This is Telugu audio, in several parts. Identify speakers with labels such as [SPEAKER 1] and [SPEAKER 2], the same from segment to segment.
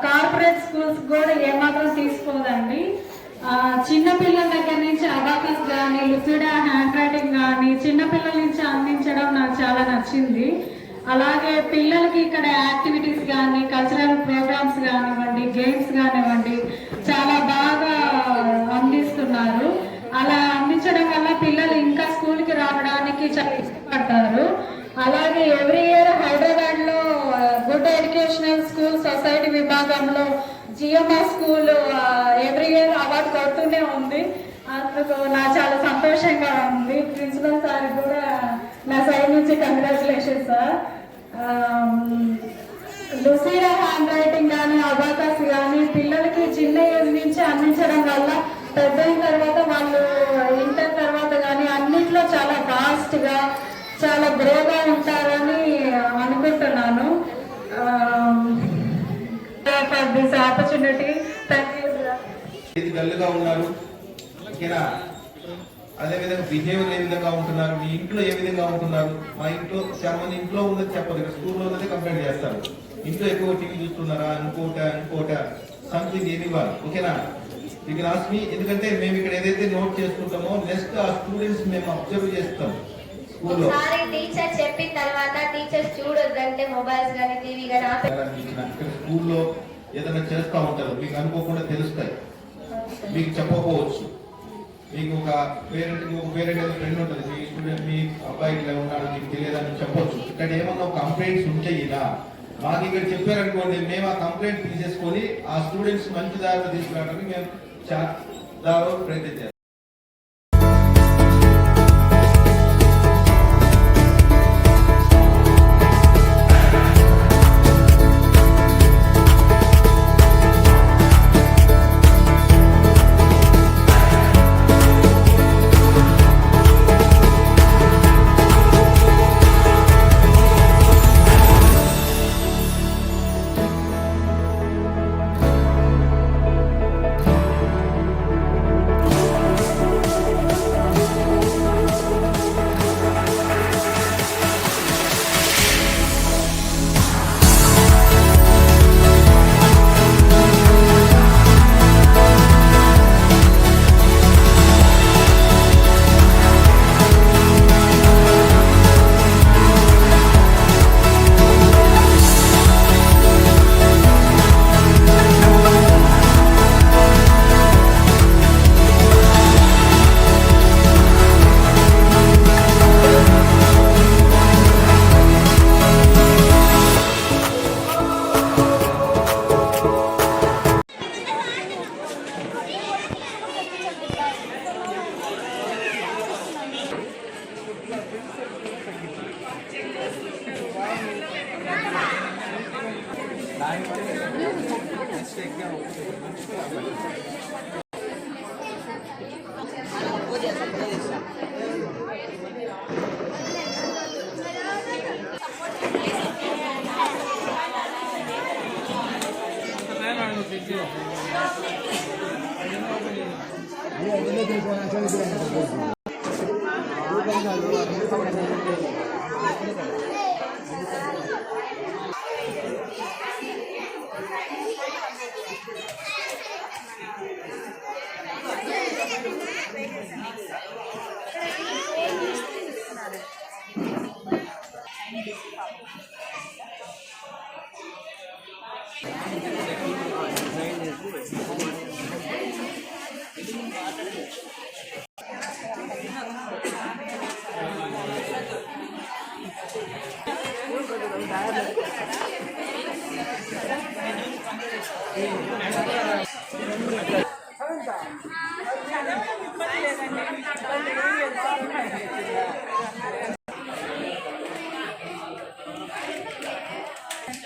[SPEAKER 1] కార్పొరేట్ స్కూల్స్ కూడా ఏమాత్రం తీసుకోదండి. చిన్నపిల్లల దగ్గర నుంచి అబాకస్ కానీ లుసిడా హ్యాండ్ రైటింగ్ కానీ చిన్నపిల్లల నుంచి అందించడం నాకు చాలా నచ్చింది. అలాగే పిల్లలకి ఇక్కడ యాక్టివిటీస్ కానీ కల్చరల్ ప్రోగ్రామ్స్ కానివ్వండి, గేమ్స్ కానివ్వండి చాలా బాగా అందిస్తున్నారు. అలా అందించడం వల్ల పిల్లలు ఇంకా స్కూల్కి రావడానికి చాలా ఇష్టపడతారు. అలాగే ఎవ్రీ ఇయర్ హైదరాబాద్ లో గుడ్ ఎడ్యుకేషనల్ స్కూల్ సొసైటీ విభాగంలో GMR school every year award కొడుతూనే ఉంది. అందుకు నాకు చాలా సంతోషంగా ఉంది. ప్రిన్సిపల్ సార్ కూడా నా సైడ్ నుంచి కంగ్రాచులేషన్ సార్. లుసిడా హ్యాండ్ రైటింగ్ కానీ అబాకస్ కానీ పిల్లలకి చిన్న ఏజ్ నుంచి అందించడం వల్ల పెద్ద అయిన తర్వాత వాళ్ళు ఇంటర్ తర్వాత కానీ అన్నిట్లో చాలా ఫాస్ట్గా చాలా గ్రోగా ఉంటారని అనుకుంటున్నాను. For this opportunity thank you sir.
[SPEAKER 2] డల్గా ఉన్నారు, అదేవిధంగా బిహేవియర్ ఏ విధంగా ఉంటున్నారు, మీ ఇంట్లో ఏ విధంగా ఉంటున్నారు. మా ఇంట్లో చాలా మంది ఇంట్లో ఉన్నది చెప్పదు, ఇక్కడ స్కూల్లో ఉన్నది కంప్లైంట్ చేస్తారు. ఇంట్లో ఎక్కువ టీవీ చూస్తున్నారా, ఇంకోట సంథింగ్ ఎనీవన్. ఓకేనా, ఇది రాసి. ఎందుకంటే మేము ఇక్కడ ఏదైతే నోట్ చేసుకుంటామో నెక్స్ట్ ఆ స్టూడెంట్స్ మేము అబ్జర్వ్ చేస్తాం. స్కూల్లో
[SPEAKER 3] టీచర్ చెప్పిన తర్వాత టీచర్స్ చూడొద్దంటే మొబైల్స్ కానీ టీవీ కానీ
[SPEAKER 2] స్కూల్లో ఏదైనా చేస్తూ ఉంటారు, మీకు అనుకోకుండా తెలుస్తాయి, మీకు చెప్పకపోవచ్చు. మీకు ఒక పేరెంట్ ఫ్రెండ్ ఉంటుంది, మీ స్టూడెంట్ మీ అబ్బాయి ఇలా ఉన్నాడు మీకు తెలియదని చెప్పొచ్చు. ఇక్కడ ఏమన్నా కంప్లైంట్స్ ఉంటాయి ఇలా మాకు ఇక్కడ చెప్పారనుకోండి, మేము ఆ కంప్లైంట్ తీసేసుకొని ఆ స్టూడెంట్స్ మంచి దారిలో తీసుకురావడానికి మేము దాదాపు ప్రయత్నం చేస్తాం.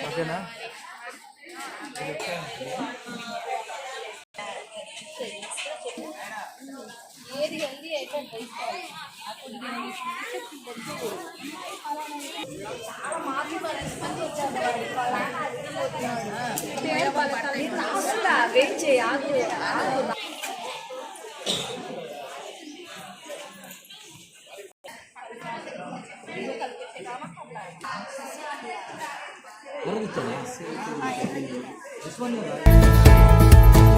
[SPEAKER 4] ఓకేనా?
[SPEAKER 3] ఏది హెల్దీ అయితే చాలా మార్పులు రెస్పాన్స్ వచ్చారు. వెయిట్ చేయి, ఆగు.
[SPEAKER 4] కూర్చోండి. This one, yeah.